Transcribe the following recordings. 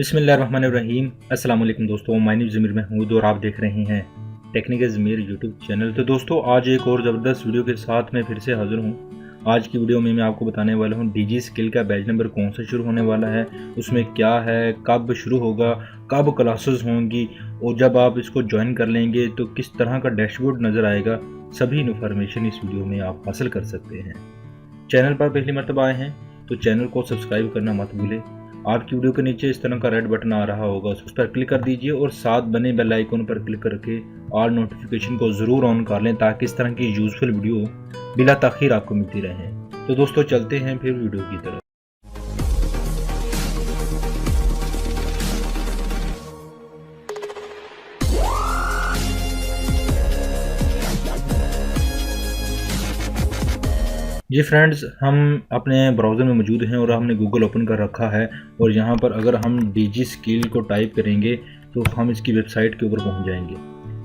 बिस्मिल्लाहिर्रहमानिर्रहीम। अस्सलाम वालेकुम दोस्तों, माय नेम ज़मीर महमूद और आप देख रहे हैं टेक्निकल ज़मीर यूट्यूब चैनल। तो दोस्तों आज एक और ज़बरदस्त वीडियो के साथ मैं फिर से हाज़िर हूँ। आज की वीडियो में मैं आपको बताने वाला हूँ डीजी स्किल का बैच नंबर कौन सा शुरू होने वाला है, उसमें क्या है, कब शुरू होगा, कब क्लासेस होंगी और जब आप इसको ज्वाइन कर लेंगे तो किस तरह का डैशबोर्ड नज़र आएगा। सभी इन्फॉर्मेशन इस वीडियो में आप हासिल कर सकते हैं। चैनल पर पहली मरतबा आए हैं तो चैनल को सब्सक्राइब करना मत भूलें। आपकी वीडियो के नीचे इस तरह का रेड बटन आ रहा होगा, उस पर क्लिक कर दीजिए और साथ बने बेल आइकन पर क्लिक करके ऑल नोटिफिकेशन को ज़रूर ऑन कर लें ताकि इस तरह की यूज़फुल वीडियो बिला ताख़ीर आपको मिलती रहे। तो दोस्तों चलते हैं फिर वीडियो की तरफ। जी फ्रेंड्स, हम अपने ब्राउज़र में मौजूद हैं और हमने गूगल ओपन कर रखा है और यहाँ पर अगर हम डीजी स्किल को टाइप करेंगे तो हम इसकी वेबसाइट के ऊपर पहुँच जाएंगे।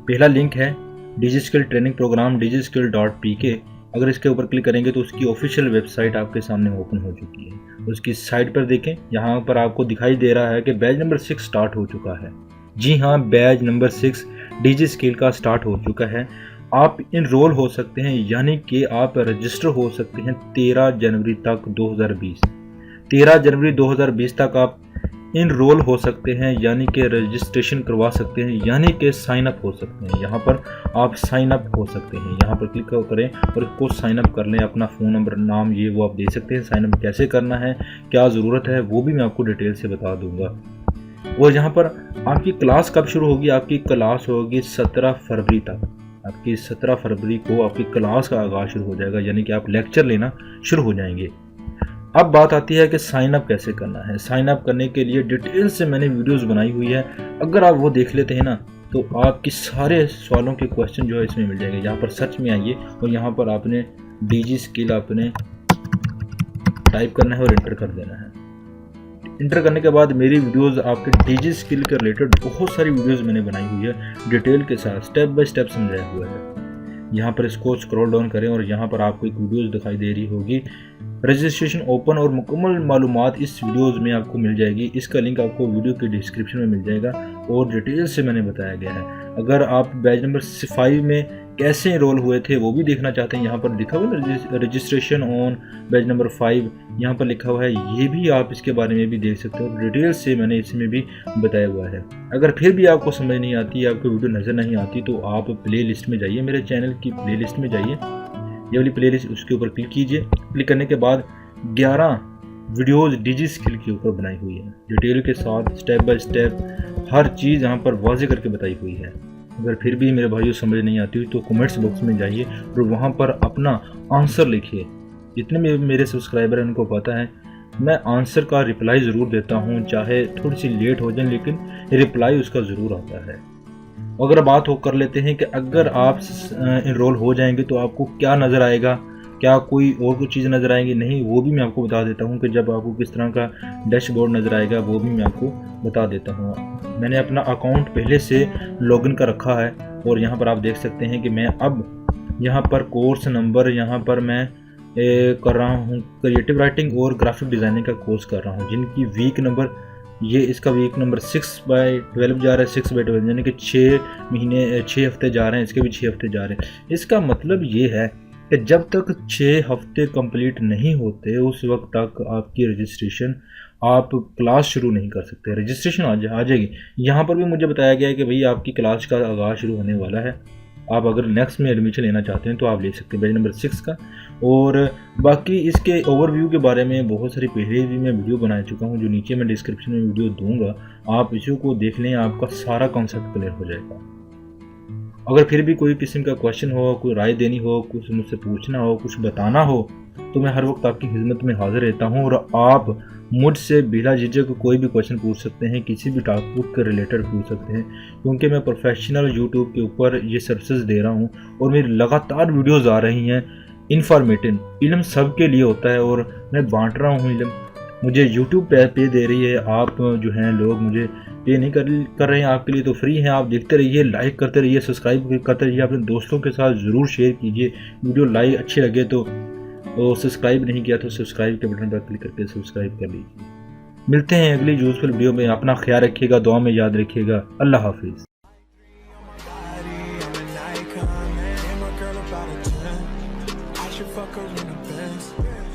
पहला लिंक है DG skill training programme digiskill.pk। अगर इसके ऊपर क्लिक करेंगे तो उसकी ऑफिशियल वेबसाइट आपके सामने ओपन हो चुकी है। उसकी साइट पर देखें, यहाँ पर आपको दिखाई दे रहा है कि बैच नंबर 6 स्टार्ट हो चुका है। जी हाँ, बैच नंबर 6 डीजी स्किल का स्टार्ट हो चुका है। आप इनरोल हो सकते हैं, यानी कि आप रजिस्टर हो सकते हैं 13 जनवरी तक 2020। 13 जनवरी 2020 तक आप इनरोल हो सकते हैं, यानी कि रजिस्ट्रेशन करवा सकते हैं, यानी कि साइन अप हो सकते हैं। यहाँ पर आप साइन अप हो सकते हैं, यहाँ पर क्लिक करें और इसको साइन अप कर लें। अपना फ़ोन नंबर, नाम, ये वो आप दे सकते हैं। साइन अप कैसे करना है, क्या ज़रूरत है, वो भी मैं आपको डिटेल से बता दूँगा। और यहाँ पर आपकी क्लास कब शुरू होगी, आपकी क्लास होगी 17 फरवरी तक। आपकी 17 फरवरी को आपकी क्लास का आगाज़ शुरू हो जाएगा, यानी कि आप लेक्चर लेना शुरू हो जाएंगे। अब बात आती है कि साइन अप कैसे करना है। साइन अप करने के लिए डिटेल से मैंने वीडियोस बनाई हुई है, अगर आप वो देख लेते हैं ना तो आपकी सारे सवालों के क्वेश्चन जो है इसमें मिल जाएंगे। यहाँ पर सर्च में आइए और यहाँ पर आपने डीजी स्किल आपने टाइप करना है और इंटर कर देना है। इंटर करने के बाद मेरी वीडियोस आपके डीजी स्किल के रिलेटेड बहुत सारी वीडियोस मैंने बनाई हुई है, डिटेल के साथ स्टेप बाय स्टेप समझाया हुआ है। यहाँ पर इसको स्क्रॉल डाउन करें और यहाँ पर आपको एक वीडियोस दिखाई दे रही होगी, रजिस्ट्रेशन ओपन, और मुकम्मल मालूमात इस वीडियोस में आपको मिल जाएगी। इसका लिंक आपको वीडियो के डिस्क्रिप्शन में मिल जाएगा और डिटेल से मैंने बताया गया है। अगर आप बैच नंबर 5 में कैसे इनरोल हुए थे वो भी देखना चाहते हैं, यहाँ पर लिखा हुआ है रजिस्ट्रेशन ऑन बैच नंबर 5, यहाँ पर लिखा हुआ है, ये भी आप इसके बारे में भी देख सकते हो। डिटेल से मैंने इसमें भी बताया हुआ है। अगर फिर भी आपको समझ नहीं आती, आपको वीडियो नज़र नहीं आती, तो आप प्ले लिस्ट में जाइए, मेरे चैनल की प्ले लिस्ट में जाइए, ये वाली प्ले लिस्ट, उसके ऊपर क्लिक कीजिए। क्लिक करने के बाद 11 वीडियोज़ डीजी स्किल के ऊपर बनाई हुई है, डिटेल के साथ स्टेप बाय स्टेप हर चीज़ यहाँ पर वाज़ेह करके बताई हुई है। अगर फिर भी मेरे भाइयों समझ नहीं आती तो कमेंट्स बॉक्स में जाइए और वहाँ पर अपना आंसर लिखिए। जितने मेरे सब्सक्राइबर हैं उनको पता है मैं आंसर का रिप्लाई ज़रूर देता हूँ, चाहे थोड़ी सी लेट हो जाए लेकिन रिप्लाई उसका ज़रूर आता है। अगर बात हो कर लेते हैं कि अगर आप इनरोल हो जाएंगे तो आपको क्या नज़र आएगा, क्या कोई और कुछ चीज़ नज़र आएगी, नहीं, वो भी मैं आपको बता देता हूँ कि जब आपको किस तरह का डैशबोर्ड नज़र आएगा वो भी मैं आपको बता देता हूँ। मैंने अपना अकाउंट पहले से लॉगिन कर रखा है और यहाँ पर आप देख सकते हैं कि मैं अब यहाँ पर कोर्स नंबर, यहाँ पर मैं कर रहा हूँ क्रिएटिव राइटिंग और ग्राफिक डिज़ाइनिंग का कोर्स कर रहा हूँ, जिनकी वीक नंबर, ये इसका वीक नंबर 6/12 जा रहा है। 6/12 यानी कि 6 महीने 6 हफ्ते जा रहे हैं, इसके भी 6 हफ्ते जा रहे हैं। इसका मतलब ये है कि जब तक 6 हफ्ते कंप्लीट नहीं होते उस वक्त तक आपकी रजिस्ट्रेशन, आप क्लास शुरू नहीं कर सकते। रजिस्ट्रेशन आ जाएगी। यहाँ पर भी मुझे बताया गया है कि भाई आपकी क्लास का आगाज़ शुरू होने वाला है। आप अगर नेक्स्ट में एडमिशन लेना चाहते हैं तो आप ले सकते हैं बैच नंबर 6 का। और बाकी इसके ओवरव्यू के बारे में बहुत सारी पहले भी मैं वीडियो बना चुका हूँ, जो नीचे मैं डिस्क्रिप्शन में वीडियो दूंगा, आप इसी को देख लें, आपका सारा कॉन्सेप्ट क्लियर हो जाएगा। अगर फिर भी कोई किस्म का क्वेश्चन हो, कोई राय देनी हो, कुछ मुझसे पूछना हो, कुछ बताना हो, तो मैं हर वक्त आपकी खिदमत में हाजिर रहता हूँ और आप मुझसे बिला झिझक कोई भी क्वेश्चन पूछ सकते हैं, किसी भी टॉपिक के रिलेटेड पूछ सकते हैं, क्योंकि मैं प्रोफेशनल यूट्यूब के ऊपर ये सर्विसेज दे रहा हूँ और मेरी लगातार वीडियोज़ आ रही हैं इन्फॉर्मेटिव। इल्म सबके लिए होता है और मैं बांट रहा हूँ इल्म। मुझे यूट्यूब पे दे रही है, आप जो हैं लोग मुझे पे नहीं कर रहे हैं, आपके लिए तो फ्री हैं। आप देखते रहिए, लाइक करते रहिए, सब्सक्राइब करते रहिए, अपने दोस्तों के साथ ज़रूर शेयर कीजिए। वीडियो लाइक अच्छी लगे तो सब्सक्राइब नहीं किया तो सब्सक्राइब के बटन पर क्लिक करके सब्सक्राइब कर लीजिए। मिलते हैं अगली यूजफुल वीडियो में। अपना ख्याल रखिएगा, दुआ में याद रखिएगा। अल्लाह हाफिज़। I should fuck her in the Benz.